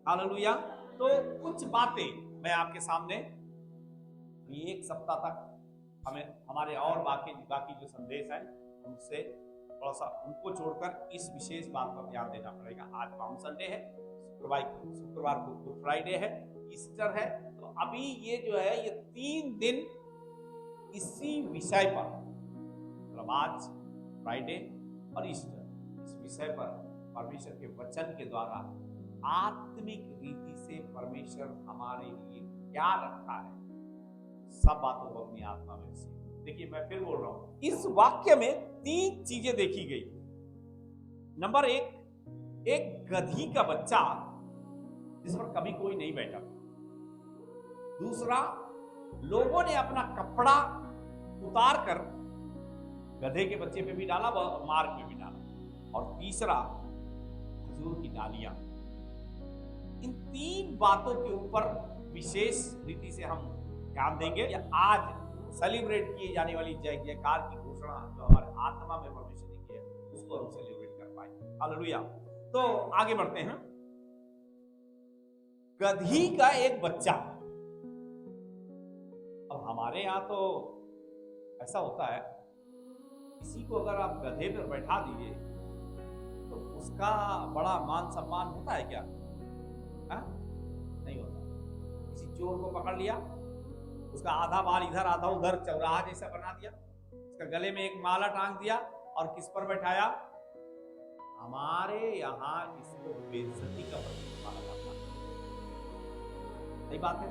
Hallelujah. तो कुछ बातें मैं आपके सामने एक सप्ताह तक हमें हमारे और बाकी बाकी जो संदेश है उनसे थोड़ा सा उनको छोड़कर इस विशेष बात पर ध्यान देना पड़ेगा। आज पाम संडे है, शुक्रवार को गुड फ्राइडे है, ईस्टर है। तो अभी ये जो है ये 3 दिन इसी विषय पर, मतलब आज फ्राइडे और ईस्टर, इस विषय पर परमेश्वर के वचन के द्वारा आत्मिक रीति से परमेश्वर हमारे लिए क्या रखा है, सब बातों को अपनी आत्मा में सीखो। देखिए मैं फिर बोल रहा हूं, इस वाक्य में 3 चीजें देखी गई। नंबर 1, एक गधी का बच्चा जिस पर कभी कोई नहीं बैठा। दूसरा, लोगों ने अपना कपड़ा उतार कर गधे के बच्चे पे भी डाला, मार्ग में भी डाला। और तीसरा, खजूर की डालियां। इन 3 बातों के ऊपर विशेष रीति से हम ध्यान देंगे। या आज सेलिब्रेट किए जाने वाली जय जयकार की घोषणा जो हमारे आत्मा में परमेश्वर ने की है, उसको हम सेलिब्रेट कर पाए। हालेलुया। तो आगे बढ़ते हैं। गधी का एक बच्चा। अब हमारे यहां तो ऐसा होता है, किसी को अगर आप गधे पर बैठा दीजिए तो उसका बड़ा मान सम्मान होता है क्या? हा? नहीं होता। किसी चोर को पकड़ लिया, उसका आधा बाल इधर आधा उधर चौराहा जैसा बना दिया, उसका गले में एक माला टांग दिया और किस पर बैठाया? हमारे यहाँ इसको बेइज्जती का प्रतीक माना जाता है। सही बात है?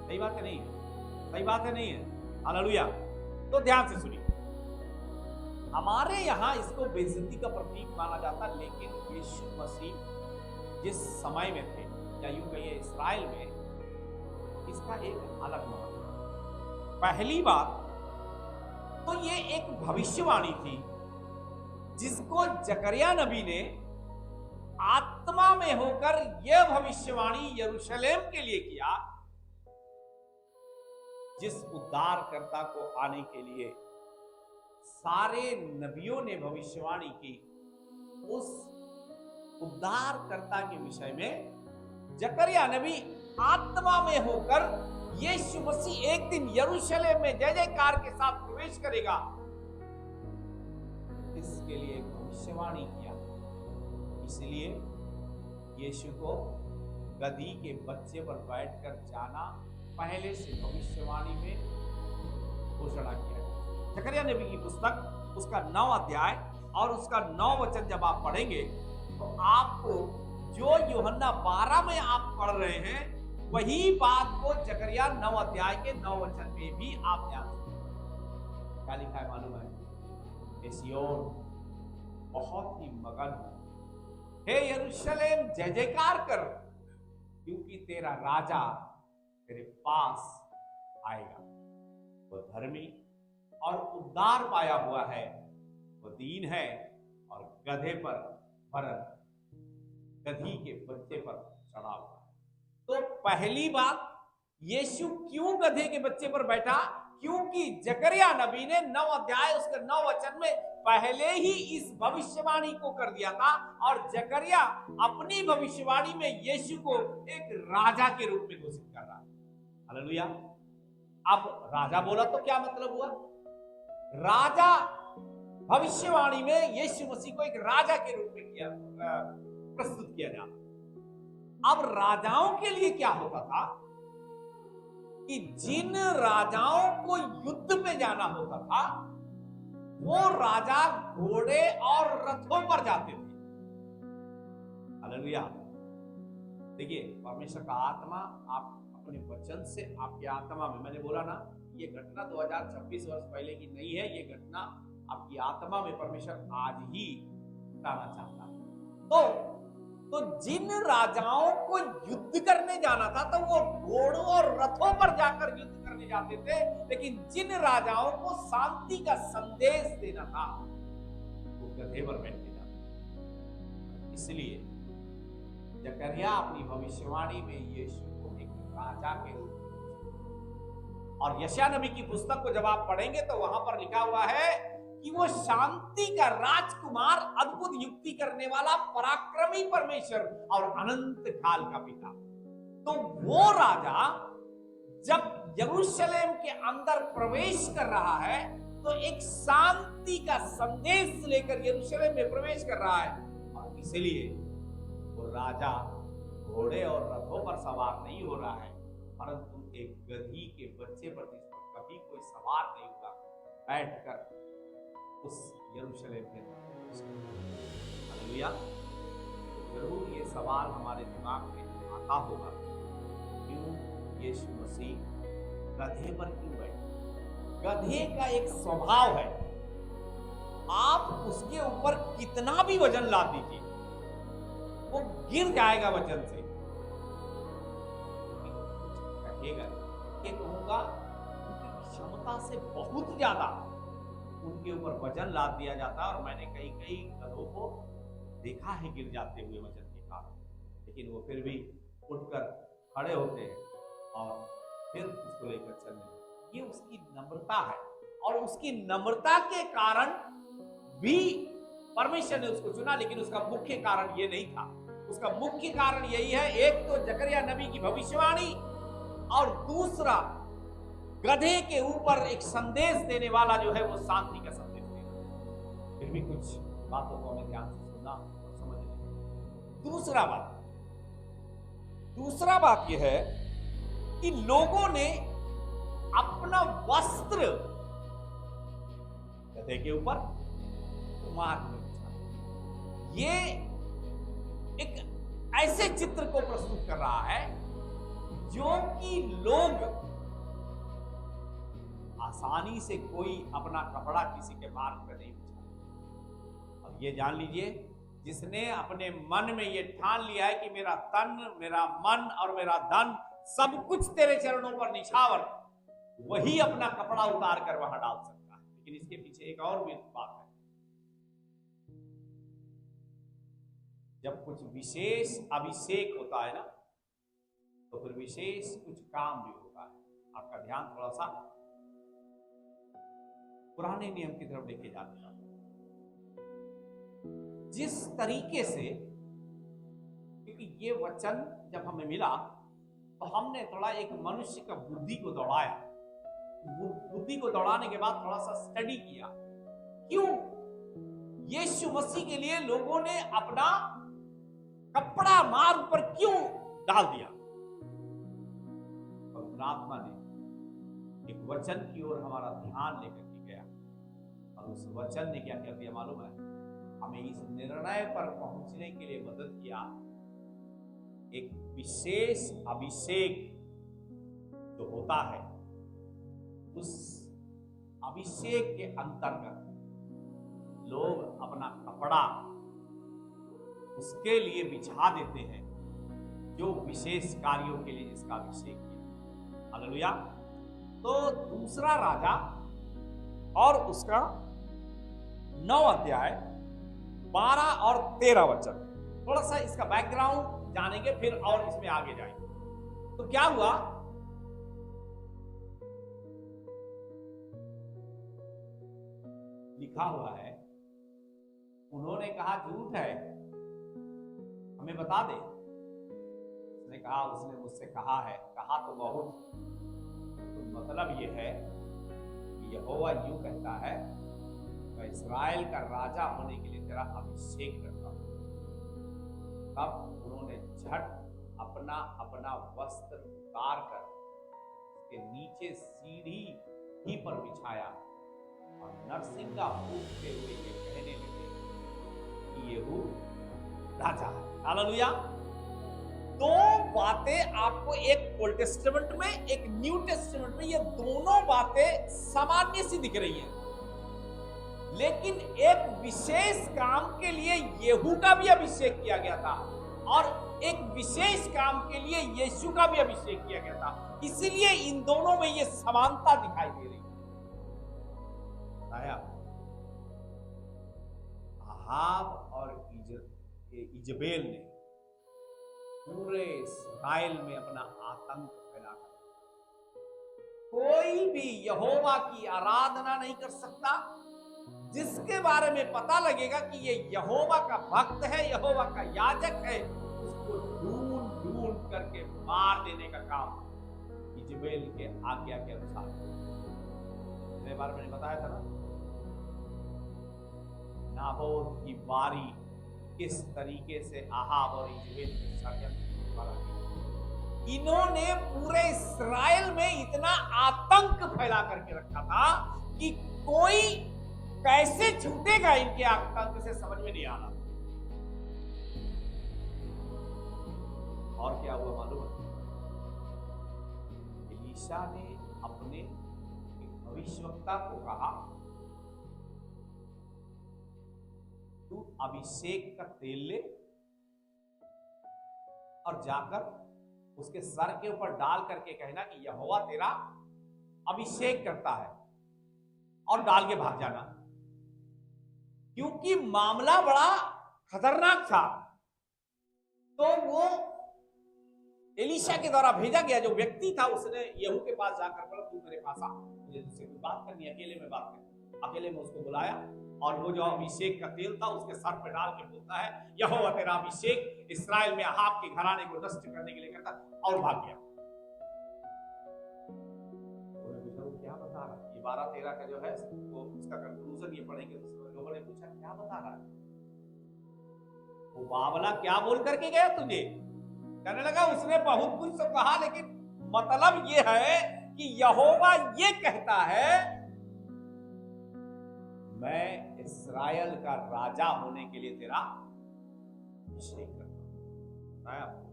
सही बात है नहीं है? सही बात है नहीं है? हालेलुया। तो ध्यान से सुनिए, हमारे यहाँ इसको बेइज्जती का प्रतीक माना जाता, लेकिन यीशु मसीह जिस समय में थे, या यूं कहिए इस्राएल में, इसका एक अलग मतलब है। पहली बात तो ये एक भविष्यवाणी थी जिसको जकरिया नबी ने आत्मा में होकर यह भविष्यवाणी यरूशलेम के लिए किया, जिस उद्धारकर्ता को आने के लिए सारे नबियों ने भविष्यवाणी की, उस उद्धारकर्ता के विषय में जकरिया नबी आत्मा में होकर यीशु मसीह एक दिन यरूशलेम में जय जयकार के साथ प्रवेश करेगा, इसके लिए एक भविष्यवाणी किया। इसलिए यीशु को गधी के बच्चे पर बैठकर जाना पहले से भविष्यवाणी में घोषणा किया गया। जकरिया नबी की पुस्तक उसका 9 अध्याय और उसका 9 वचन जब आप पढ़ेंगे तो आपको जो यूहन्ना 12 में आप पढ़ रहे हैं वही बात को जकरिया 9 अध्याय के 9 वचन में भी आप ध्यान दें। क्या लिखा है मालूम है? सिय्योन बहुत ही मगन हो, हे यरूशलेम जय जयकार कर, क्योंकि तेरा राजा तेरे पास आएगा। वो धर्मी और उद्धार पाया हुआ है, वो दीन है और गधे पर भरन, गधी के बच्चे पर चढ़ा हुआ है। तो पहली बात, यीशु क्यों गधे के बच्चे पर बैठा? क्योंकि जकरिया नबी ने 9 अध्याय उसके 9 वचन में पहले ही इस भविष्यवाणी को कर दिया था, और जकरिया अपनी भविष्यवाणी में यीशु को एक राजा के रूप में घोषित कर रहा है। हालेलुया। अब राजा बोला तो क्या मतलब हुआ? राजा भविष्यवाणी में यीशु मसीह को एक राजा के रूप में प्रस्तुत किया जाता। अब राजाओं के लिए क्या होता था कि जिन राजाओं को युद्ध पे जाना होता था वो राजा घोड़े और रथों पर जाते थे। हालेलुया। देखिए, परमेश्वर का आत्मा आप अपने वचन से आपकी आत्मा में, मैंने बोला ना, ये घटना 2026 वर्ष पहले की नहीं है, ये घटना आपकी आत्मा में परमेश्वर आज ही लाना चाहता है। तो जिन राजाओं को युद्ध करने जाना था तो वो घोड़ों और रथों पर जाकर युद्ध करने जाते थे, लेकिन जिन राजाओं को शांति का संदेश देना था वो गधे पर बैठ के जाते। इसलिए जकरिया अपनी भविष्यवाणी में यीशु को एक राजा के रूप में, और यशायाह नबी की पुस्तक को जब आप पढ़ेंगे तो वहां पर लिखा हुआ है कि वो शांति का राजकुमार, अद्भुत युक्ति करने वाला, पराक्रमी परमेश्वर और अनंत काल का पिता। तो वो राजा जब यरूशलेम के अंदर प्रवेश कर रहा है तो एक शांति का संदेश लेकर यरूशलेम में प्रवेश कर रहा है, और इसलिए वो राजा घोड़े और रथों पर सवार नहीं हो रहा है, परंतु एक गधी के बच्चे पर, जिस पर कभी कोई सवार नहीं हुआ, बैठकर उस यरूशलेम के हालेलुया। जरूर ये सवाल हमारे दिमाग में आता होगा, क्यों यीशु मसीह गधे पर क्यों बैठे? गधे का एक स्वभाव है, आप उसके ऊपर कितना भी वजन ला दीजिए वो गिर जाएगा वजन से। कहेगा, ये कहूंगा उनकी क्षमता से बहुत ज्यादा उनके ऊपर वजन लाद दिया जाता है, और मैंने कई कई गधों को देखा है गिर जाते हुए वजन के कारण, लेकिन वो फिर भी उठकर खड़े होते हैं और फिर उसको लेकर चलने। ये उसकी नम्रता है, और उसकी नम्रता के कारण भी परमेश्वर ने उसको चुना, लेकिन उसका मुख्य कारण ये नहीं था। उसका मुख्य कारण यही है, एक तो जकरिया नबी की भविष्यवाणी, और दूसरा गधे के ऊपर एक संदेश देने वाला जो है वो शांति का संदेश देना। फिर भी कुछ बातों को हमें ध्यान से सुनना और समझना। दूसरा बात यह है कि लोगों ने अपना वस्त्र गधे के ऊपर मार दिया। ये एक ऐसे चित्र को प्रस्तुत कर रहा है जो कि लोग आसानी से कोई अपना कपड़ा किसी के मार्ग पर नहीं बिछा। अब ये जान लीजिए, जिसने अपने मन में ये ठान लिया है कि मेरा तन, मेरा मन और मेरा धन सब कुछ तेरे चरणों पर निछावर, वही अपना कपड़ा उतार कर वहां डाल सकता है। लेकिन इसके पीछे एक और भी बात है, जब कुछ विशेष अभिषेक होता है ना, तो फिर विशेष कुछ काम भी होता है। आपका ध्यान थोड़ा सा पुराने नियम की तरफ लेके जाना चाहता हूं। जिस तरीके से, क्योंकि ये वचन जब हमें मिला तो हमने थोड़ा एक मनुष्य का बुद्धि को दौड़ाया, बुद्धि को दौड़ाने के बाद थोड़ा सा स्टडी किया, क्यों यीशु मसीह के लिए लोगों ने अपना कपड़ा मार्ग पर क्यों डाल दिया। पवित्र आत्मा ने एक वचन की ओर हमारा ध्यान लेकर के गया, और उस वचन ने क्या कर दिया मालूम है? हमें इस निर्णय पर पहुंचने के लिए मदद किया। एक विशेष अभिषेक जो होता है, उस अभिषेक के अंतर्गत लोग अपना कपड़ा उसके लिए बिछा देते हैं जो विशेष कार्यों के लिए जिसका अभिषेक किया। हालेलुया। तो दूसरा राजा और उसका 9 अध्याय 12 और 13 वचन, थोड़ा सा इसका बैकग्राउंड जानेंगे, फिर और इसमें आगे जाएंगे। तो क्या हुआ? लिखा हुआ है, उन्होंने कहा झूठ है, हमें बता दे। उसने कहा, उसने मुझसे कहा है। कहा तो बहुत, तो मतलब यह है कि यहोवा यूं कहता है, मैं इस्राएल का राजा होने के लिए तेरा अभिषेक करता हूं। तब उन्होंने झट अपना अपना वस्त्र उतार कर उसके नीचे सीढ़ी ही पर बिछाया, और नरसिंगा फूंकते हुए ये कहने लगे कि येहू राजा है। हालेलुया। दो बातें आपको, एक ओल्ड टेस्टामेंट में, एक न्यू टेस्टामेंट में, ये दोनों बातें सामान्य सी दिख रही हैं, लेकिन एक विशेष काम के लिए येहू का भी अभिषेक किया गया था, और एक विशेष काम के लिए यीशु का भी अभिषेक किया गया था। इसीलिए इन दोनों में ये समानता दिखाई दे रही है। अहाब और इजबेल ने पूरे इस्राएल में अपना आतंक फैला कर, कोई भी यहोवा की आराधना नहीं कर सकता, जिसके बारे में पता लगेगा कि ये यहोवा का भक्त है, यहोवा का याजक है, उसको ढूंढ ढूंढ करके मार देने का काम इजबेल के आज्ञा के अनुसार। पिछले बार मैंने बताया था ना, नाबोत की बारी किस तरीके से अहाब और इजबेल के षड्यंत्र द्वारा की। इन्होंने पूरे इस्राएल में इतना आतंक फैला करके रखा था कि कोई कैसे छूटेगा इनके आतंक से समझ में नहीं आ रहा। और क्या हुआ मालूम है? एलीशा ने अपने भविष्यवक्ता को कहा, तू अभिषेक का तेल ले और जाकर उसके सर के ऊपर डाल करके कहना कि यहोवा तेरा अभिषेक करता है, और डाल के भाग जाना। क्योंकि मामला बड़ा खतरनाक था। तो वो एलीशा के द्वारा भेजा गया जो व्यक्ति था, उसने यहू के पास जाकर बोला, तू मेरे पास आ, मुझे तुझसे कुछ बात करनी है, अकेले में बात करनी। अकेले में उसको बुलाया और वो जो अभिषेक का तेल था उसके सर पे डाल के बोलता है, यहोवा तेरा अभिषेक इस्राएल में अहाब के घराने को नष्ट करने के लिए करता, और भाग गया। क्या बता रहा है? ये 12-13 का जो है वो उसका कंक्लूजन ये पढ़ेंगे। लोगों ने पूछा क्या बता रहा है? वो बावला क्या बोल करके गया तुझे? कहने लगा उसने बहुत कुछ तो कहा, लेकिन मतलब ये है कि यहोवा ये कहता है, मैं इस्राएल का राजा होने के लिए तेरा अभिषेक करता हूं। आपको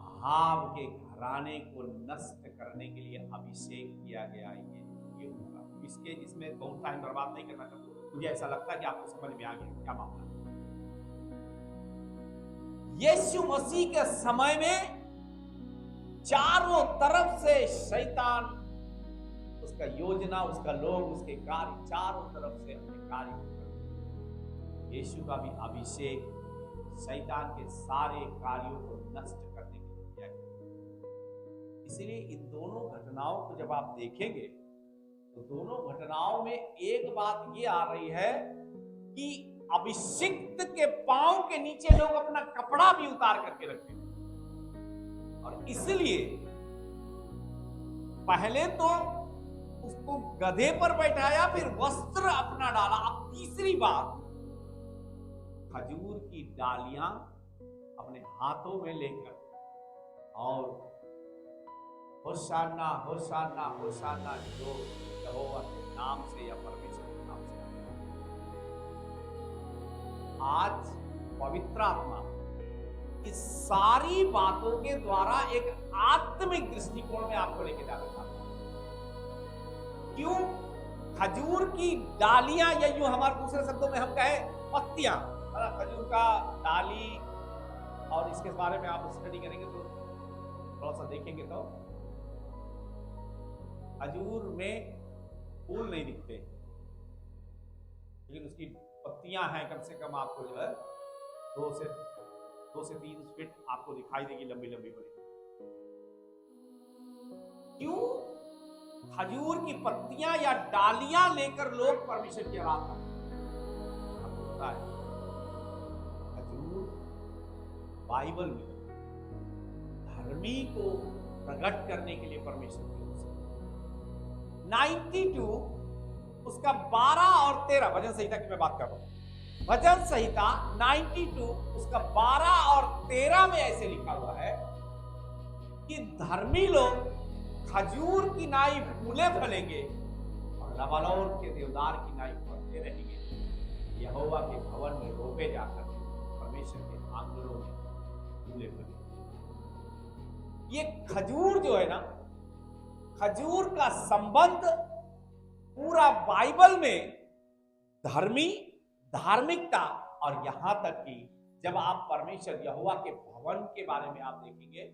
अहाब के घराने को नष्ट करने के लिए अभिषेक किया गया। ये होगा इसके, इसमें बहुत टाइम बर्बाद नहीं करना चाहता। मुझे ऐसा लगता है कि आपको समझ में आ गया क्या मामला। यीशु मसीह के समय में चारों तरफ से शैतान, उसका योजना, उसका लोग, उसके कार्य चारों तरफ से अपने कार्य करते। यीशु का भी अभिषेक शैतान के सारे कार्यों को नष्ट करने के लिए किया गया। इसलिए इन दोनों घटनाओं को जब आप देखेंगे तो दोनों घटनाओं में एक बात ये आ रही है कि अभिषिक्त के पांव के नीचे लोग अपना कपड़ा भी उतार करके रखते हैं। और इसलिए पहले तो उसको गधे पर बैठाया, फिर वस्त्र अपना डाला। अब तीसरी बात, खजूर की डालियां अपने हाथों में लेकर और होशाना होशाना होशाना, जो यहोवा के नाम से या परमेश्वर के नाम से। आज पवित्र आत्मा इस सारी बातों के द्वारा एक आत्मिक दृष्टिकोण में आपको लेके जाना चाहता है। क्यों? खजूर की डालियां, या यूं हमारे दूसरे शब्दों में हम कहें पत्तियां, खजूर का डाली, और इसके बारे में आप स्टडी करेंगे तो थोड़ा सा देखेंगे तो खजूर में फूल नहीं दिखते, लेकिन उसकी पत्तियां हैं। कम से कम आपको जो है 2 से 3 फीट आपको दिखाई देगी, लंबी लंबी बड़ी। क्यों? खजूर की पत्तियां या डालियां लेकर लोग परमेश्वर की आराधना करते। आपको पता है खजूर बाइबल में धर्मी को प्रकट करने के लिए परमेश्वर की ओर से 92 उसका 12 और 13 भजन संहिता की मैं बात कर रहा हूं। भजन संहिता 92 उसका 12 और 13 में ऐसे लिखा हुआ है कि धर्मी लोग खजूर की नाई फूले फलेंगे और लबानोन के देवदार की नाई फलते रहेंगे। यहोवा के भवन में रोपे जाकर परमेश्वर के आंगनों में फूले फलेंगे। ये खजूर जो है ना, खजूर का संबंध पूरा बाइबल में धर्मी, धार्मिकता, और यहां तक कि जब आप परमेश्वर यहोवा के भवन के बारे में आप देखेंगे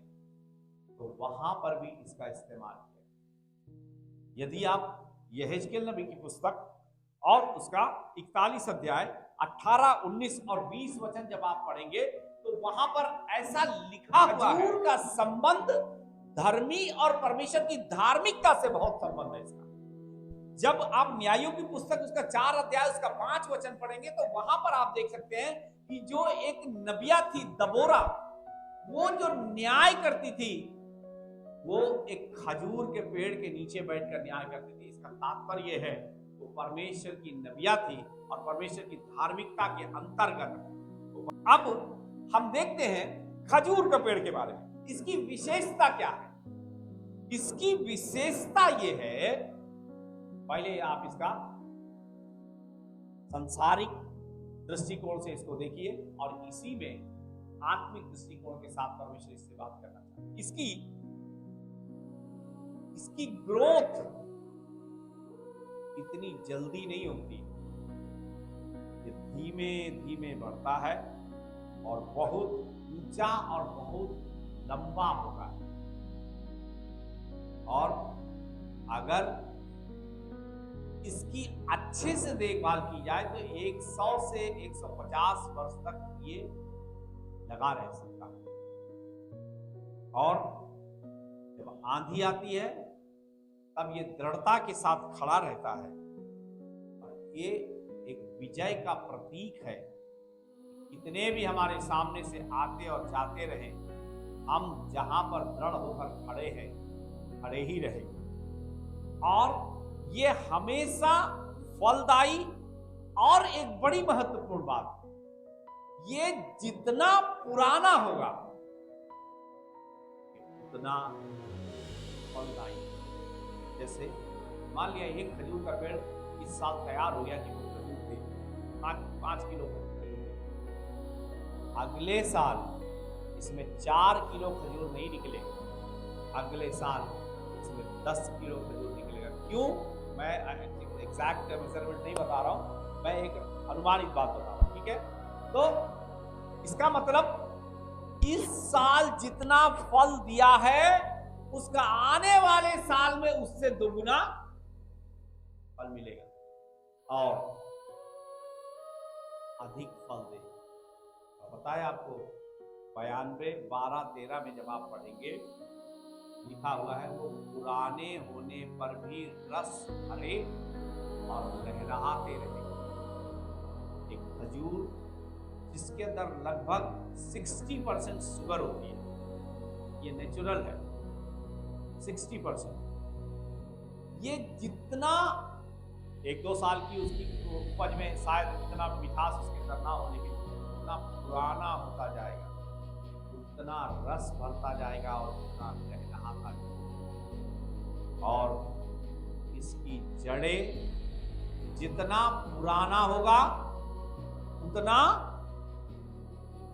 तो वहां पर भी इसका इस्तेमाल किया। यदि आप यहेजकेल नबी की पुस्तक और उसका 41 अध्याय 18, 19 और 20 वचन जब आप पढ़ेंगे तो वहां पर ऐसा लिखा हुआ है, खजूर का संबंध धर्मी और परमेश्वर की धार्मिकता से बहुत संबंध है इसका। जब आप न्यायों की पुस्तक उसका 4 अध्याय उसका 5 वचन पढ़ेंगे तो वहां पर आप देख सकते हैं कि जो एक नबिया थी दबोरा, वो जो न्याय करती थी वो एक खजूर के पेड़ के नीचे बैठकर न्याय करती थी। इसका तात्पर्य है वो परमेश्वर की नबिया थी और परमेश्वर की धार्मिकता के अंतर्गत। अब हम देखते हैं खजूर के पेड़ के बारे में, इसकी विशेषता क्या है? इसकी विशेषता ये है, पहले आप इसका सांसारिक दृष्टिकोण से इसको देखिए और इसी में आत्मिक दृष्टिकोण के साथ परमेश्वर इससे बात करना चाहते हैं। इसकी ग्रोथ इतनी जल्दी नहीं होती, ये धीमे धीमे बढ़ता है और बहुत ऊंचा और बहुत लंबा होता है। और अगर इसकी अच्छे से देखभाल की जाए तो 100 से 150 वर्ष तक ये लगा रह सकता है। और जब आंधी आती है तब ये दृढ़ता के साथ खड़ा रहता है और ये एक विजय का प्रतीक है। कितने भी हमारे सामने से आते और जाते रहे, हम जहां पर दृढ़ होकर खड़े हैं, खड़े ही रहेंगे। और ये हमेशा फलदायी। और एक बड़ी महत्वपूर्ण बात, ये जितना पुराना होगा उतना फलदायी। जैसे मान लिया एक खजूर का पेड़ इस साल तैयार हो गया कि वो खजूर थे 5 किलो खजूर, अगले साल इसमें 4 किलो खजूर नहीं निकलेगा, अगले साल इसमें 10 किलो खजूर निकलेगा। क्यों? मैं एग्जैक्ट मेजरमेंट नहीं बता रहा हूं, मैं एक अनुमानित बात बता रहा हूं, ठीक है? तो इसका मतलब इस साल जितना फल दिया है उसका आने वाले साल में उससे दोगुना फल मिलेगा और अधिक फल देगा। पता है आपको 92, 12, 13 में जब आप पढ़ेंगे लिखा हुआ है, वो पुराने होने पर भी रस भरे और लहराते रहे। एक खजूर जिसके अंदर लगभग 60% शुगर होती है, ये नेचुरल है 60%। ये जितना 1-2 साल की उसकी उपज में शायद इतना मिठास उसके अंदर ना होने के उतना पुराना होता जाएगा, उतना रस भरता जाएगा और उतना लहलहाता जाएगा। और इसकी जड़ें जितना पुराना होगा उतना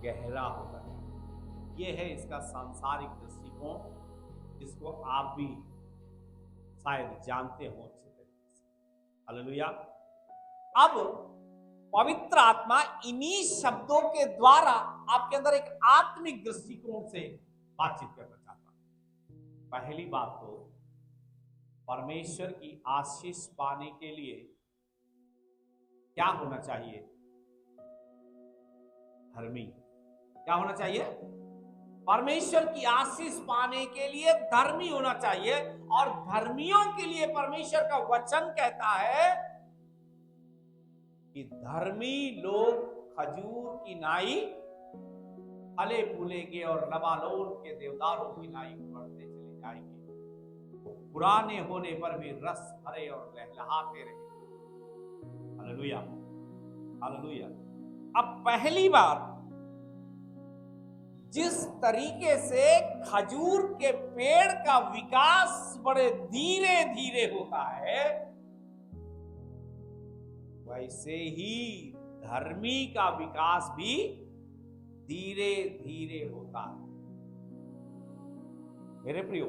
गहरा होगा। ये है इसका सांसारिक दृष्टिकोण, जिसको आप भी शायद जानते हो अच्छे तरीके से। हालेलुया। अब पवित्र आत्मा इन्हीं शब्दों के द्वारा आपके अंदर एक आत्मिक दृष्टिकोण से बातचीत करना चाहता हूं। पहली बात तो परमेश्वर की आशीष पाने के लिए क्या होना चाहिए? धर्मी। क्या होना चाहिए? परमेश्वर की आशीष पाने के लिए धर्मी होना चाहिए। और धर्मियों के लिए परमेश्वर का वचन कहता है कि धर्मी लोग खजूर की नाई फले फूलेंगे और लबानोन के देवदारों की नाई बढ़ते चले जाएंगे। वो पुराने होने पर भी रस भरे और लहलहाते रहे। Hallelujah, hallelujah. अब पहली बार जिस तरीके से खजूर के पेड़ का विकास बड़े धीरे धीरे होता है, वैसे ही धर्मी का विकास भी धीरे धीरे होता है। मेरे प्रियो,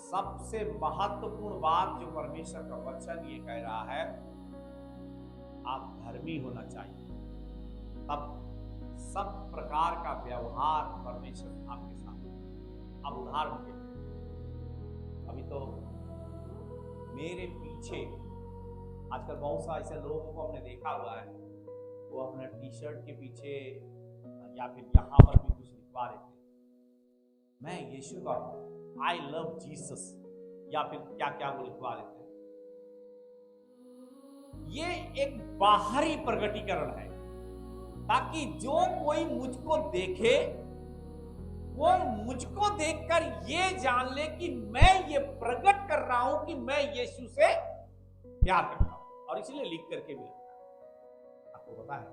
सबसे महत्वपूर्ण बात जो परमेश्वर का वचन ये कह रहा है, आप धर्मी होना चाहिए, तब सब प्रकार का व्यवहार परमेश्वर आपके साथ। आप उदाहरण के लिए, अभी तो मेरे पीछे आजकल बहुत सा ऐसे लोगों को हमने देखा हुआ है, वो अपने टी शर्ट के पीछे या फिर यहां पर भी कुछ लिखवा रहे थे, मैं यीशु का हूं, आई लव जीसस, या फिर क्या क्या वो लिखवा लेते हैं। ये एक बाहरी प्रगटीकरण है, ताकि जो कोई मुझको देखे वो मुझको देखकर ये जान ले कि मैं ये प्रकट कर रहा हूं कि मैं यीशु से प्यार करता हूं, और इसलिए लिख करके भी रखता है। आपको पता है,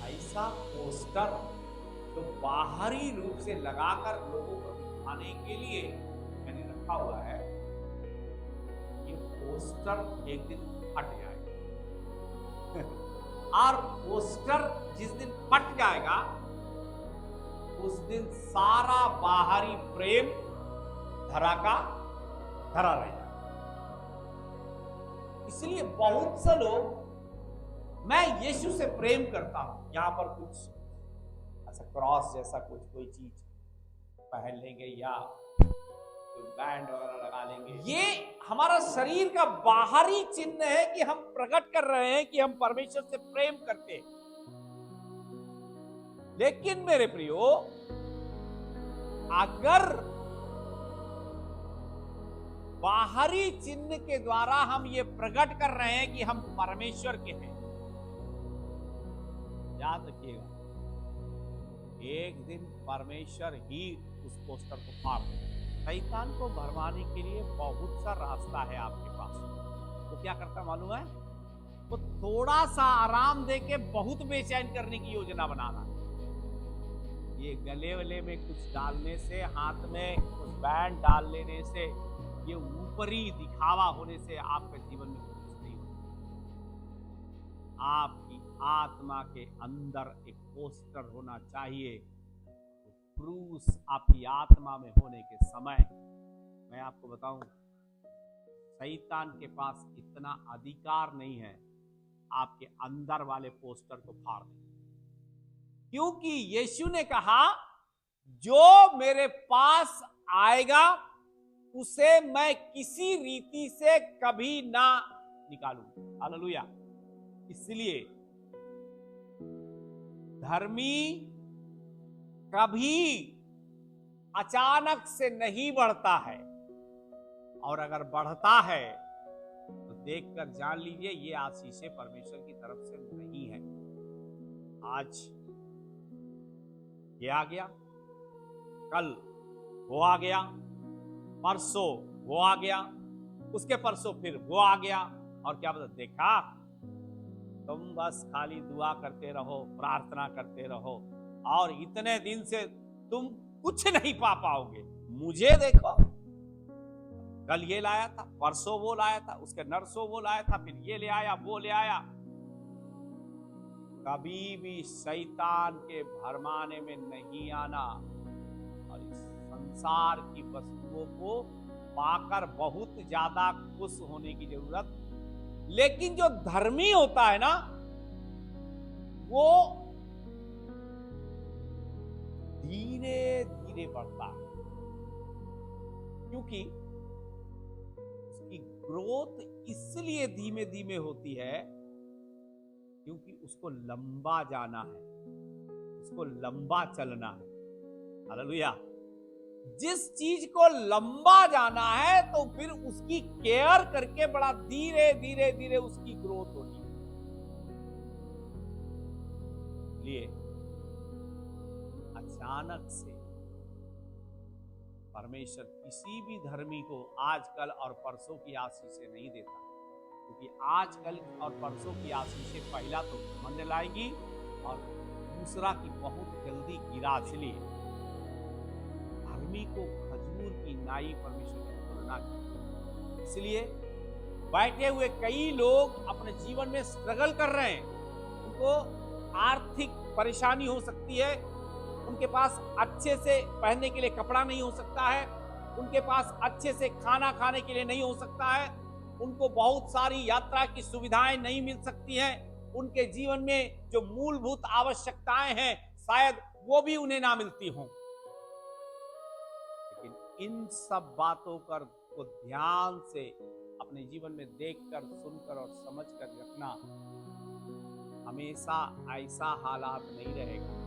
ऐसा पोस्टर जो बाहरी रूप से लगाकर लोगों को दिखाने के लिए मैंने रखा हुआ है, ये पोस्टर एक दिन फट जाएगा। और पोस्टर जिस दिन फट जाएगा उस दिन सारा बाहरी प्रेम धरा का धरा रह जाएगा। इसलिए बहुत से लोग मैं यीशु से प्रेम करता हूं, यहां पर कुछ ऐसा क्रॉस जैसा कोई चीज पहन लेंगे या बैंड वगैरह लगा लेंगे, ये हमारा शरीर का बाहरी चिन्ह है कि हम प्रकट कर रहे हैं कि हम परमेश्वर से प्रेम करते हैं। लेकिन मेरे प्रियो, अगर बाहरी चिन्ह के द्वारा हम ये प्रकट कर रहे हैं कि हम परमेश्वर के हैं, याद रखिएगा एक दिन परमेश्वर ही उस पोस्टर को फाड़ देगा। शैतान को भरमाने के लिए बहुत सा रास्ता है आपके पास। वो क्या करता मालूम है? वो थोड़ा सा आराम देके बहुत बेचैन करने की योजना बनाना। ये गले वले में कुछ डालने से, हाथ में कुछ बैंड डाल लेने से, ये ऊपरी दिखावा होने से आपके जीवन में कुछ नहीं होता। आपकी आत्मा के अंदर एक पोस्टर होना चाहिए। क्रूस आपकी आत्मा में होने के समय, मैं आपको बताऊं, शैतान के पास इतना अधिकार नहीं है आपके अंदर वाले पोस्टर को फाड़ दें, क्योंकि यीशु ने कहा जो मेरे पास आएगा उसे मैं किसी रीति से कभी ना निकालूंगा। हालेलुया। इसलिए धर्मी कभी अचानक से नहीं बढ़ता है, और अगर बढ़ता है तो देखकर जान लीजिए ये आशीषें परमेश्वर की तरफ से नहीं है। आज ये आ गया, कल वो आ गया, परसों वो आ गया, उसके परसों फिर वो आ गया, और क्या बता, देखा तुम बस खाली दुआ करते रहो, प्रार्थना करते रहो, और इतने दिन से तुम कुछ नहीं पा पाओगे। मुझे देखो, कल ये लाया था, परसों वो लाया था, उसके नरसों वो लाया था, फिर ये ले आया, वो ले आया। कभी भी शैतान के भरमाने में नहीं आना, और इस संसार की वस्तुओं को पाकर बहुत ज्यादा खुश होने की जरूरत। लेकिन जो धर्मी होता है ना, वो धीरे धीरे बढ़ता है, क्योंकि उसकी ग्रोथ इसलिए धीमे धीमे होती है क्योंकि उसको लंबा जाना है, उसको लंबा चलना है। हालेलुया। जिस चीज को लंबा जाना है तो फिर उसकी केयर करके बड़ा धीरे धीरे धीरे उसकी ग्रोथ होनी है। इसलिए अचानक से परमेश्वर किसी भी धर्मी को आजकल और परसों की आशीषें नहीं देता, क्योंकि आजकल और परसों की आशीषें पहला तो मन लाएगी और दूसरा की बहुत जल्दी गिरा। इसलिए धर्मी को खजूर की नाई परमेश्वर की तुलना की। इसलिए बैठे हुए कई लोग अपने जीवन में स्ट्रगल कर रहे हैं, उनको आर्थिक परेशानी हो सकती है, उनके पास अच्छे से पहनने के लिए कपड़ा नहीं हो सकता है, उनके पास अच्छे से खाना खाने के लिए नहीं हो सकता है, उनको बहुत सारी यात्रा की सुविधाएं नहीं मिल सकती हैं, उनके जीवन में जो मूलभूत आवश्यकताएं हैं शायद वो भी उन्हें ना मिलती हों। लेकिन इन सब बातों पर को ध्यान से अपने जीवन में देखकर, सुनकर और समझकर रखना। हमेशा ऐसा हालात नहीं रहेगा।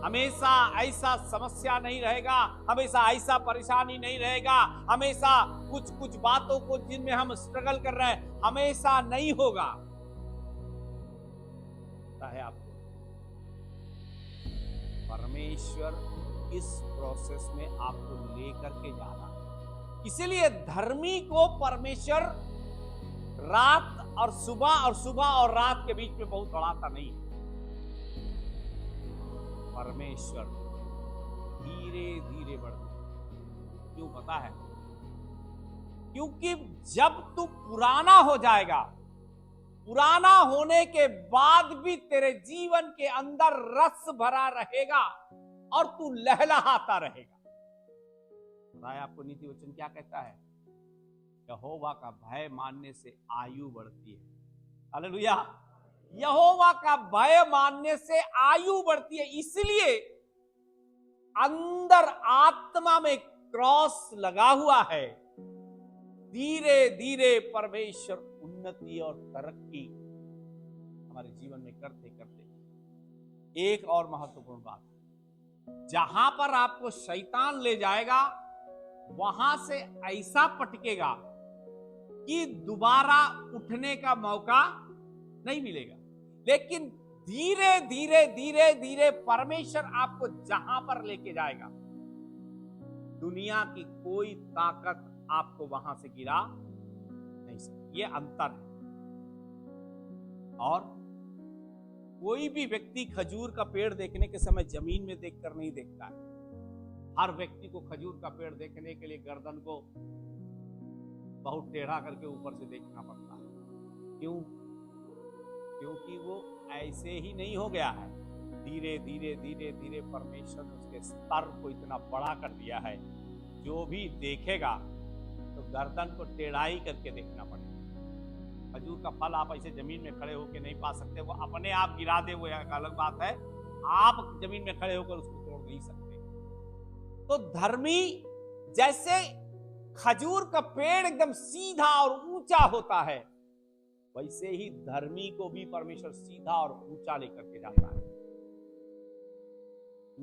हमेशा ऐसा समस्या नहीं रहेगा, हमेशा ऐसा परेशानी नहीं रहेगा, हमेशा कुछ कुछ बातों को जिनमें हम स्ट्रगल कर रहे हैं हमेशा नहीं होगा। पता है आपको, परमेश्वर इस प्रोसेस में आपको लेकर के जा रहा है। इसीलिए धर्मी को परमेश्वर रात और सुबह और रात के बीच में बहुत बढ़ाता नहीं है। परमेश्वर धीरे धीरे बढ़ता है। क्यों पता है? क्योंकि जब तू पुराना हो जाएगा, पुराना होने के बाद भी तेरे जीवन के अंदर रस भरा रहेगा और तू लहलहाता रहेगा। पता है आपको नीति वचन क्या कहता है? यहोवा का भय मानने से आयु बढ़ती है। हालेलुया। यहोवा का भय मानने से आयु बढ़ती है। इसलिए अंदर आत्मा में क्रॉस लगा हुआ है। धीरे धीरे परमेश्वर उन्नति और तरक्की हमारे जीवन में करते करते एक और महत्वपूर्ण बात, जहां पर आपको शैतान ले जाएगा वहां से ऐसा पटकेगा कि दोबारा उठने का मौका नहीं मिलेगा। लेकिन धीरे धीरे धीरे धीरे परमेश्वर आपको जहां पर लेके जाएगा, दुनिया की कोई ताकत आपको वहां से गिरा नहीं सकती। ये अंतर है। और कोई भी व्यक्ति खजूर का पेड़ देखने के समय जमीन में देखकर नहीं देखता है। हर व्यक्ति को खजूर का पेड़ देखने के लिए गर्दन को बहुत टेढ़ा करके ऊपर से देखना पड़ता है। क्यों? क्योंकि वो ऐसे ही नहीं हो गया है। धीरे धीरे धीरे धीरे परमेश्वर ने उसके स्तर को इतना बड़ा कर दिया है, जो भी देखेगा तो गर्दन को टेढ़ाई करके देखना पड़ेगा। खजूर का फल आप ऐसे जमीन में खड़े होकर नहीं पा सकते। वो अपने आप गिरा दे वो एक अलग बात है, आप जमीन में खड़े होकर उसको तोड़ नहीं सकते। तो धर्मी जैसे खजूर का पेड़ एकदम सीधा और ऊंचा होता है, वैसे ही धर्मी को भी परमेश्वर सीधा और ऊंचा लेकर के जाता है।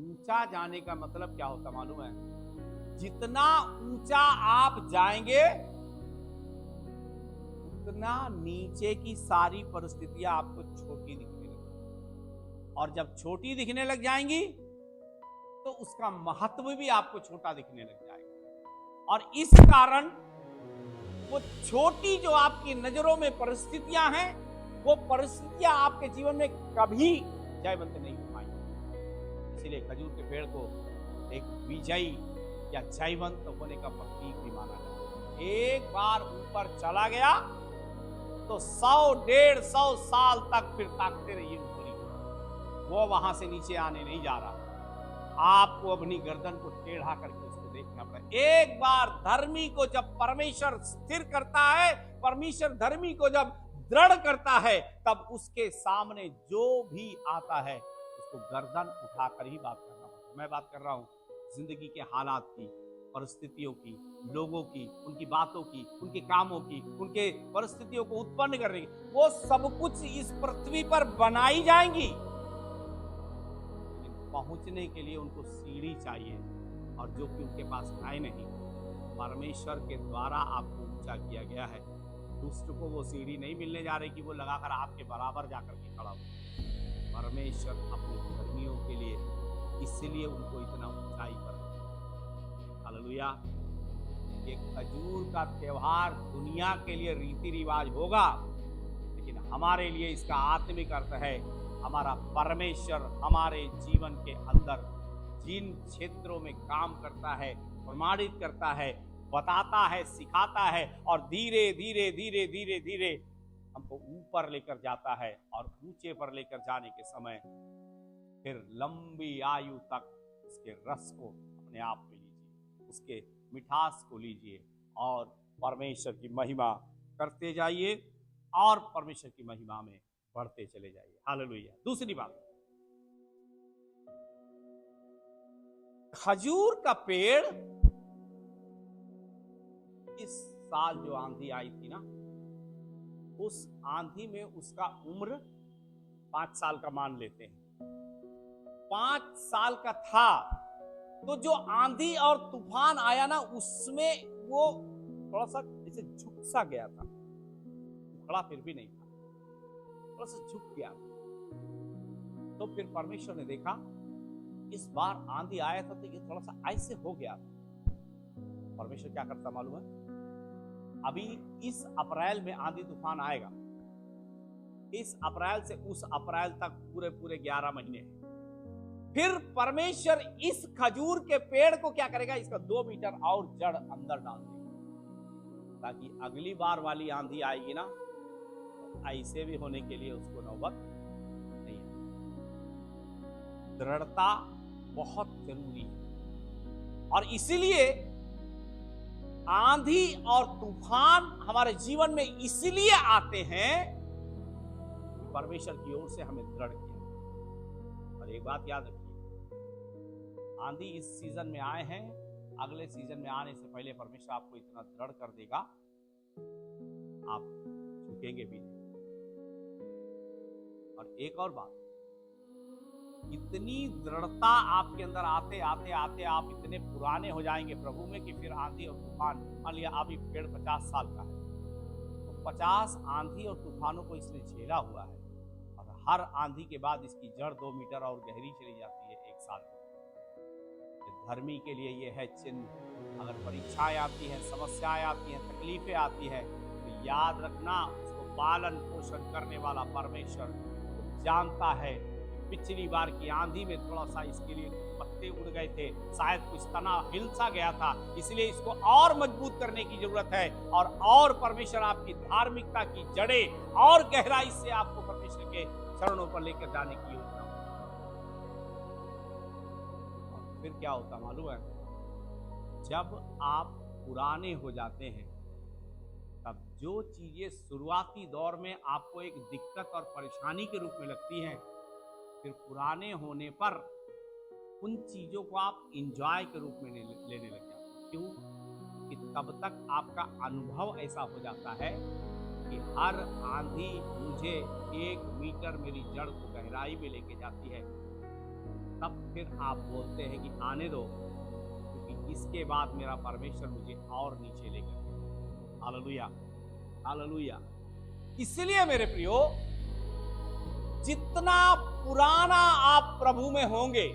ऊंचा जाने का मतलब क्या होता मालूम है? जितना ऊंचा आप जाएंगे उतना नीचे की सारी परिस्थितियां आपको छोटी दिखने लगेंगी, और जब छोटी दिखने लग जाएंगी तो उसका महत्व भी आपको छोटा दिखने लग जाएगा। और इस कारण वो छोटी जो आपकी नजरों में परिस्थितियां हैं, वो परिस्थितियां आपके जीवन में कभी जयवंत नहीं हो पाएंगी। इसीलिए खजूर के पेड़ को एक विजयी या जयवंत होने का प्रतीक भी माना जाता है। एक बार ऊपर चला गया तो 100-150 साल तक फिर ताकते रहिए ऊपर ही, वो वहां से नीचे आने नहीं जा रहा। आपको अपनी गर्दन को टेढ़ा करके उसको देखना पड़ेगा। एक बार धर्मी को जब परमेश्वर स्थिर करता है, परमेश्वर धर्मी को जब दृढ़ करता है, तब उसके सामने जो भी आता है उसको गर्दन उठाकर ही बात करना पड़ता है। मैं बात कर रहा हूं जिंदगी के हालात की, परिस्थितियों की, लोगों की, उनकी बातों की, उनके कामों की, उनके परिस्थितियों को उत्पन्न करने की। वो सब कुछ इस पृथ्वी पर बनाई जाएंगी, लेकिन पहुंचने के लिए उनको सीढ़ी चाहिए, और जो कि उनके पास है नहीं। परमेश्वर के द्वारा आपको ऊंचा किया गया है। दुष्ट को वो सीढ़ी नहीं मिलने जा रही कि वो लगाकर आपके बराबर जाकर के खड़ा हो। परमेश्वर अपने धर्मियों के लिए इसलिए उनको इतना ऊंचाई पर। हालेलुया। ये खजूर का त्योहार दुनिया के लिए रीति रिवाज होगा, लेकिन हमारे लिए इसका आत्मिक अर्थ है हमारा परमेश्वर हमारे जीवन के अंदर जिन क्षेत्रों में काम करता है, प्रमाणित करता है, बताता है, सिखाता है, और धीरे धीरे धीरे धीरे धीरे हमको ऊपर लेकर जाता है। और ऊंचे पर लेकर जाने के समय फिर लंबी आयु तक उसके रस को अपने आप में लीजिए, उसके मिठास को लीजिए, और परमेश्वर की महिमा करते जाइए, और परमेश्वर की महिमा में बढ़ते चले जाइए। हालेलुया। दूसरी बात, खजूर का पेड़ इस साल जो आंधी आई थी ना, उस आंधी में उसका उम्र 5 साल का मान लेते हैं। 5 साल का था, तो जो आंधी और तूफान आया ना, उसमें वो थोड़ा सा जैसे झुक सा गया था, खड़ा फिर भी नहीं था, थोड़ा सा झुक गया। तो फिर परमेश्वर ने देखा इस बार आंधी आया था तो ये थोड़ा सा ऐसे हो गया था। परमेश्वर क्या करता मालूम है? अभी इस अप्रैल में आंधी तूफान आएगा, इस अप्रैल से उस अप्रैल तक पूरे पूरे 11 महीने हैं। फिर परमेश्वर इस खजूर के पेड़ को क्या करेगा, इसका 2 मीटर और जड़ अंदर डाल देगा, ताकि अगली बार वाली आंधी आएगी ना, तो ऐसे भी होने के लिए उसको नौबत नहीं है। दृढ़ता बहुत जरूरी है, और इसीलिए आंधी और तूफान हमारे जीवन में इसलिए आते हैं कि परमेश्वर की ओर से हमें दृढ़ किया। और एक बात याद रखिए, आंधी इस सीजन में आए हैं, अगले सीजन में आने से पहले परमेश्वर आपको इतना दृढ़ कर देगा, आप झुकेंगे भी नहीं। और एक और बात, इतनी दृढ़ता आपके अंदर आते आते आते आप इतने पुराने हो जाएंगे प्रभु में कि फिर आंधी और तूफान, मान लिया अभी पेड़ 50 साल का है, तो 50 आंधी और तूफानों को इसने झेला हुआ है, और हर आंधी के बाद इसकी जड़ 2 मीटर और गहरी चली जाती है 1 साल में। धर्मी के लिए ये है चिन्ह। अगर परीक्षाएं आती हैं, समस्याएं आती हैं, तकलीफें आती हैं, तो याद रखना उसको पालन पोषण करने वाला परमेश्वर जानता है। पिछली बार की आंधी में थोड़ा सा इसके लिए पत्ते उड़ गए थे, शायद कुछ तना हिल सा गया था, इसलिए इसको और मजबूत करने की जरूरत है, और परमेश्वर आपकी धार्मिकता की जड़ें और गहराई से आपको परमेश्वर के चरणों पर लेकर जाने की योजना। फिर क्या होता मालूम है? जब आप पुराने हो जाते हैं, तब जो चीजें शुरुआती दौर में आपको एक दिक्कत और परेशानी के रूप में लगती हैं, फिर पुराने होने पर उन चीजों को आप इंजॉय के रूप में लेने लग जाते हैं। क्यों? कि तब तक आपका अनुभव ऐसा हो जाता है कि हर आंधी मुझे 1 मीटर मेरी जड़ को गहराई में लेके जाती है। तब फिर आप बोलते हैं कि आने दो, क्योंकि इसके बाद मेरा परमेश्वर मुझे और नीचे लेकर गया। Hallelujah, hallelujah. इसलिए मेरे प्रियो, जितना पुराना आप प्रभु में होंगे,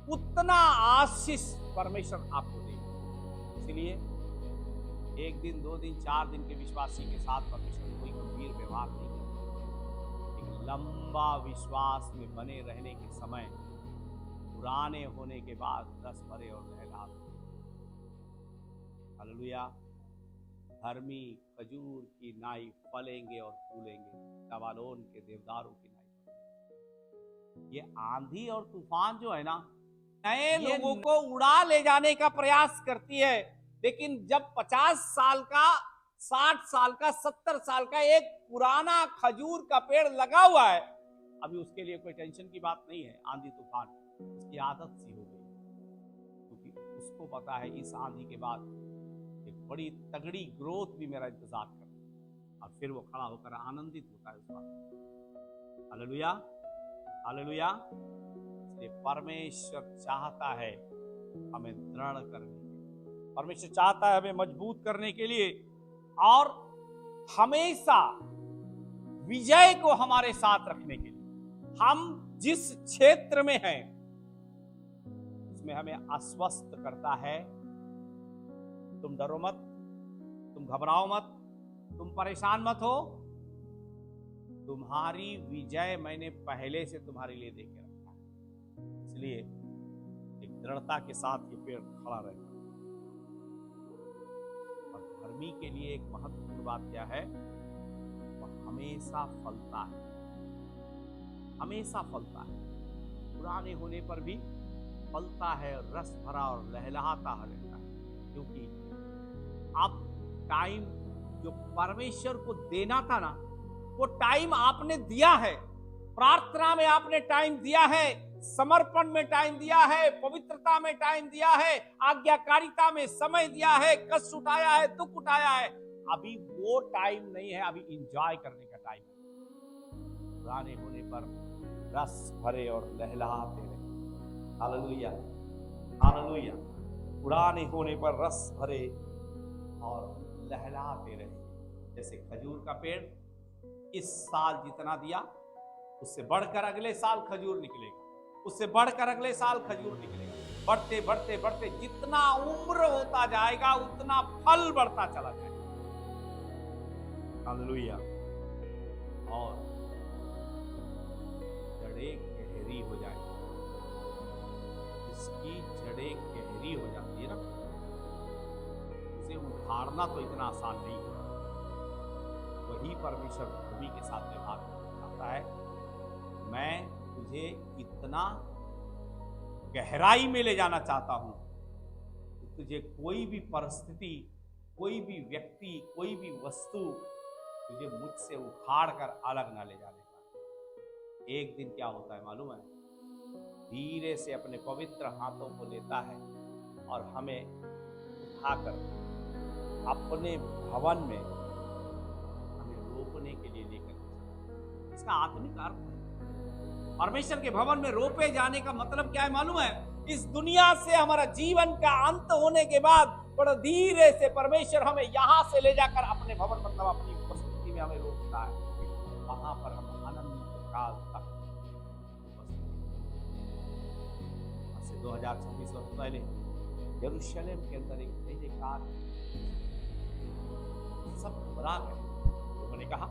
उतना आशीष परमेश्वर आपको देगा। इसलिए 1 दिन, 2 दिन, 4 दिन के विश्वासी के साथ परमेश्वर कोई गंभीर व्यवहार नहीं करता। लंबा विश्वास में बने रहने के समय, पुराने होने के बाद रस भरे और लहलाते। हालेलुया। धर्मी खजूर की नाई फलेंगे और फूलेंगे, लबानोन के देवदारों की नाई। ये आंधी और तूफान जो है ना, नए लोगों को उड़ा ले जाने का प्रयास करती है, लेकिन जब 50 साल का, 60 साल का, 70 साल का एक पुराना खजूर का पेड़ लगा हुआ है, अभी उसके लिए कोई टेंशन की बात नहीं है। आंधी तूफान उसकी आदत सी हो गई, क्योंकि उसको पता है इस आंधी के बाद एक बड़ी तगड़ी ग्रोथ भी मेरा इंतजार कर रहा है, और फिर वो खड़ा होकर आनंदित होता है उस बात। Hallelujah, hallelujah. इसलिए परमेश्वर चाहता है हमें दृढ़ करने के लिए, परमेश्वर चाहता है हमें मजबूत करने के लिए, और हमेशा विजय को हमारे साथ रखने के लिए। हम जिस क्षेत्र में हैं, उसमें हमें आश्वस्त करता है, तुम डरो मत, तुम घबराओ मत, तुम परेशान मत हो, तुम्हारी विजय मैंने पहले से तुम्हारे लिए देके रखा है। इसलिए एक दृढ़ता के साथ ये पेड़ खड़ा रहेगा। और धर्मी के लिए एक महत्वपूर्ण बात क्या है? वह हमेशा फलता है, हमेशा फलता है। पुराने होने पर भी फलता है, रस भरा और लहलहाता रहता है, क्योंकि अब टाइम जो परमेश्वर को देना था ना, वो टाइम आपने दिया है। प्रार्थना में आपने टाइम दिया है, समर्पण में टाइम दिया है, पवित्रता में टाइम दिया है, आज्ञाकारिता में समय दिया है, कष्ट उठाया है, दुख उठाया है। अभी वो टाइम नहीं है, अभी इंजॉय करने का टाइम है। पुराने होने पर रस भरे और लहलहाते रहे। Hallelujah, hallelujah. पुराने होने पर रस भरे और लहलहाते रहे। जैसे खजूर का पेड़ इस साल जितना दिया उससे बढ़कर अगले साल खजूर निकलेगा, उससे बढ़कर अगले साल खजूर निकलेगा। बढ़ते बढ़ते बढ़ते जितना उम्र होता जाएगा उतना फल बढ़ता चला जाएगा। हालेलुया। और जड़ें गहरी हो जाएगी। इसकी जड़ें गहरी हो जाती है ना, उसे उखाड़ना तो इतना आसान नहीं है। वही परमेश्वर भूमि के साथ व्यवहार करता है। मैं तुझे इतना गहराई में ले जाना चाहता हूं कि तुझे कोई भी परिस्थिति, कोई भी व्यक्ति, कोई भी वस्तु तुझे मुझसे उखाड़ कर अलग ना ले जाने पाए। एक दिन क्या होता है मालूम है? धीरे से अपने पवित्र हाथों को लेता है और हमें उठाकर अपने भवन में हमें रोपने के लिए लेकर। इसका आत्मिक अर्थ है परमेश्वर के भवन में रोपे जाने का मतलब क्या है मालूम है? इस दुनिया से हमारा जीवन का अंत होने के बाद बड़ा धीरे से परमेश्वर हमें यहां से ले जाकर अपने भवन, मतलब अपनी उपस्थिति में हमें रोकता है। वहां पर हम अनंत काल तक से 2026 वर्ष पहले यरूशलेम के अंदर एक जय जयकार, सब घबरा गए। लोगों ने कहा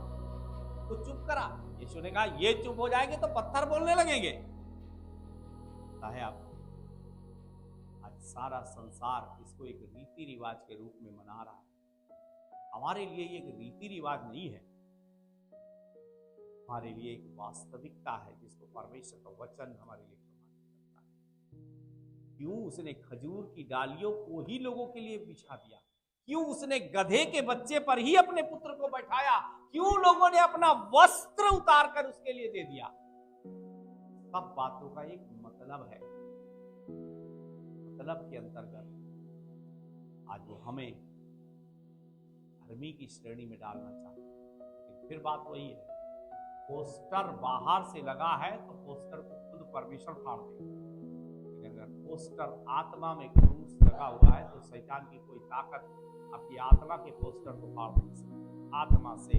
तो चुप करा। यीशु ने कहा ये चुप हो जाएंगे तो पत्थर बोलने लगेंगे। है आप आज सारा संसार इसको एक रीति रिवाज के रूप में मना रहा है। हमारे लिए ये एक रीति रिवाज नहीं है, हमारे लिए एक वास्तविकता है जिसको परमेश्वर का वचन हमारे लिए प्रमाणित करता है। क्यों उसने खजूर की डालियों को ही लोगों के लिए बिछा दिया? क्यों उसने गधे के बच्चे पर ही अपने पुत्र को बैठाया? क्यों लोगों ने अपना वस्त्र उतार कर उसके लिए दे दिया? सब बातों का एक मतलब है। मतलब के अंतर्गत आज वो हमें धर्मी की श्रेणी में डालना चाहते हैं। लेकिन फिर बात वही है, पोस्टर बाहर से लगा है तो पोस्टर को खुद परमेश्वर फाड़ देगा। लेकिन अगर पोस्टर आत्मा में क्रूस लगा हुआ है तो शैतान की कोई ताकत आपकी आत्मा के पोस्टर को फाड़ नहीं सकती। आत्मा से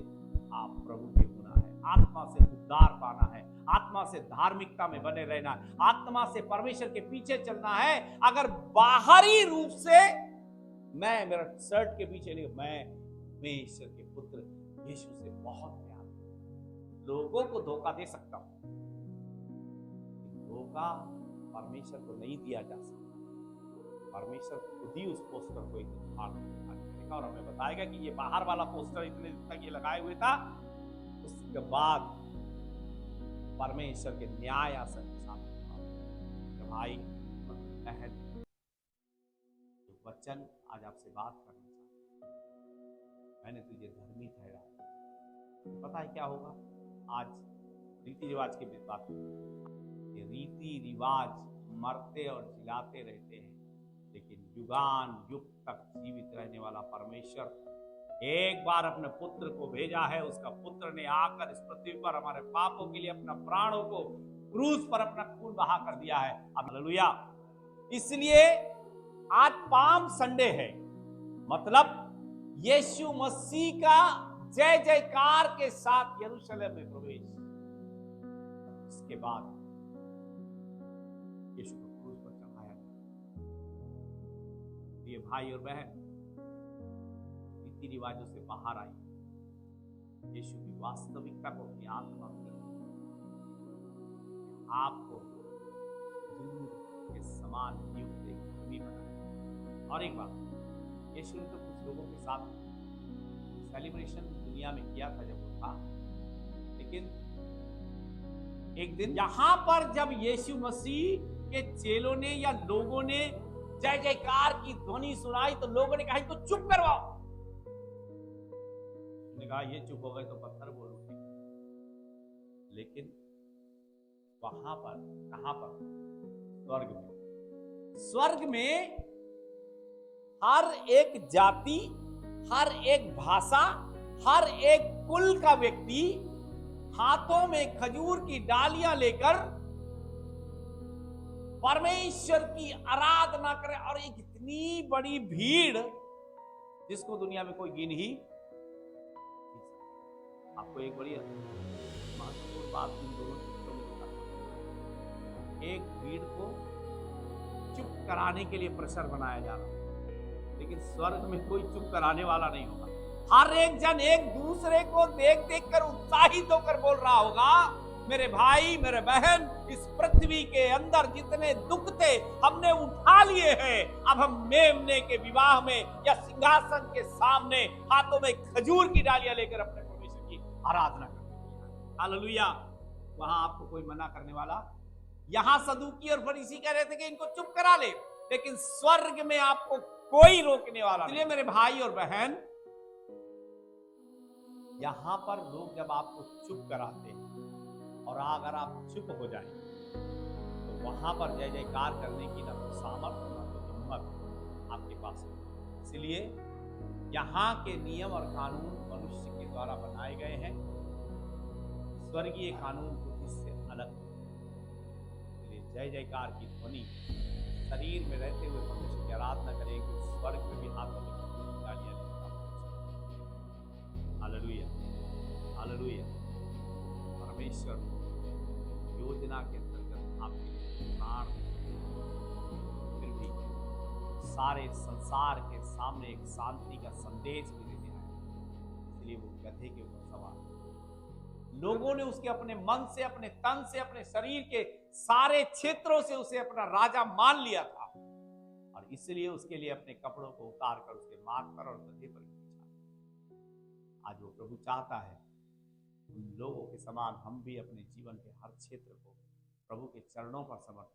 आप प्रभु के होना है, आत्मा से उद्धार पाना है, आत्मा से धार्मिकता में बने रहना है, आत्मा से परमेश्वर के पीछे चलना है। अगर बाहरी रूप से मैं मेरा शर्ट के पीछे नहीं, मैं ईश्वर के पुत्र यीशु से बहुत प्यार, लोगों को धोखा दे सकता हूं, धोखा परमेश्वर को नहीं दिया जा सकता। परमेश्वर खुद ही उस पोस्टर को फाड़ देगा और हमें बताएगा कि ये बाहर वाला पोस्टर इतने दिन तक ये लगाए हुए था, उसके बाद परमेश्वर के न्याय आसन के सामने भाई बहन वचन आज आपसे बात करना चाहता हूं। मैंने तुझे धर्मी ठहरा। पता है क्या होगा? आज रीति रिवाज की बात, ये रीति रिवाज मरते और जिलाते रहते हैं, लेकिन युगान युग तक जीवित रहने वाला परमेश्वर एक बार अपने पुत्र को भेजा है। उसका पुत्र ने आकर इस पृथ्वी पर हमारे पापों के लिए अपना प्राणों को क्रूस पर अपना खून बहा कर दिया है। हालेलुया। इसलिए आज पाम संडे है, मतलब यीशु मसीह का जय जयकार के साथ यरूशलेम में प्रवेश। इसके बाद यीशु को क्रूस पर चढ़ाया गया। ये भाई और बहन रीति रिवाजों से बाहर आई, यीशु की वास्तविकता को अपनी आत्मा में आपको दूर के समान नियुक्त एक भूमि बनाई। और एक बात, यीशु ने तो कुछ लोगों के साथ सेलिब्रेशन दुनिया में किया था जब वो था, लेकिन एक दिन यहां पर जब यीशु मसीह के चेलों ने या लोगों ने जय जयकार की ध्वनि सुनाई तो लोगों ने कहा तो चुप करवाओ। उन्होंने कहा ये चुप हो गए तो पत्थर बोल उठे। लेकिन वहां पर, कहां पर? स्वर्ग में। स्वर्ग में हर एक जाति, हर एक भाषा, हर एक कुल का व्यक्ति, हाथों में खजूर की डालियां लेकर परमेश्वर की आराधना करें। और एक इतनी बड़ी भीड़ जिसको दुनिया में कोई गिन ही नहीं सकता। आपको एक बड़ी महत्वपूर्ण बात इन दोनों चित्रों में बताता। एक भीड़ को चुप कराने के लिए प्रेशर बनाया जा रहा है, लेकिन स्वर्ग में कोई चुप कराने वाला नहीं होगा। हर एक जन एक दूसरे को देख देख कर उत्साहित होकर बोल रहा होगा, मेरे भाई मेरे बहन, इस पृथ्वी के अंदर जितने दुख थे हमने उठा लिए हैं। अब हम मेमने के विवाह में या सिंहासन के सामने हाथों में खजूर की डालियां लेकर अपने परमेश्वर की आराधना करते। हालेलुया। वहां आपको कोई मना करने वाला, यहां सदूकी और फरीसी कह रहे थे कि इनको चुप करा ले, लेकिन स्वर्ग में आपको कोई रोकने वाला नहीं। इसलिए मेरे भाई और बहन, यहां पर लोग जब आपको चुप कराते हैं और अगर आप चुप हो जाए तो वहां पर जय जयकार करने की ना तो सामर्थ्य ना तो हिम्मत आपके पास है। इसलिए यहां के नियम और कानून मनुष्य के द्वारा बनाए गए हैं, स्वर्गीय कानून कुछ इससे अलग है। इसलिए जय जयकार की ध्वनि शरीर में रहते हुए परमेश्वर की आराधना करेंगे, स्वर्ग में भी हाथों में गालियां लेकर। Hallelujah, hallelujah. परमेश्वर योजना के अंतर्गत आपके प्राण, फिर भी सारे संसार के सामने एक शांति का संदेश भी देते हैं। इसलिए वो गधे के ऊपर सवार, लोगों ने उसके अपने मन से, अपने तन से, अपने शरीर के सारे क्षेत्रों से उसे अपना राजा मान लिया था, और इसलिए उसके लिए अपने कपड़ों को उतार कर उसके माथ पर और गधे पर बिछा। आज वो प्रभु चाहता है उन लोगों के समान हम भी अपने जीवन के हर क्षेत्र को प्रभु के चरणों पर समर्पित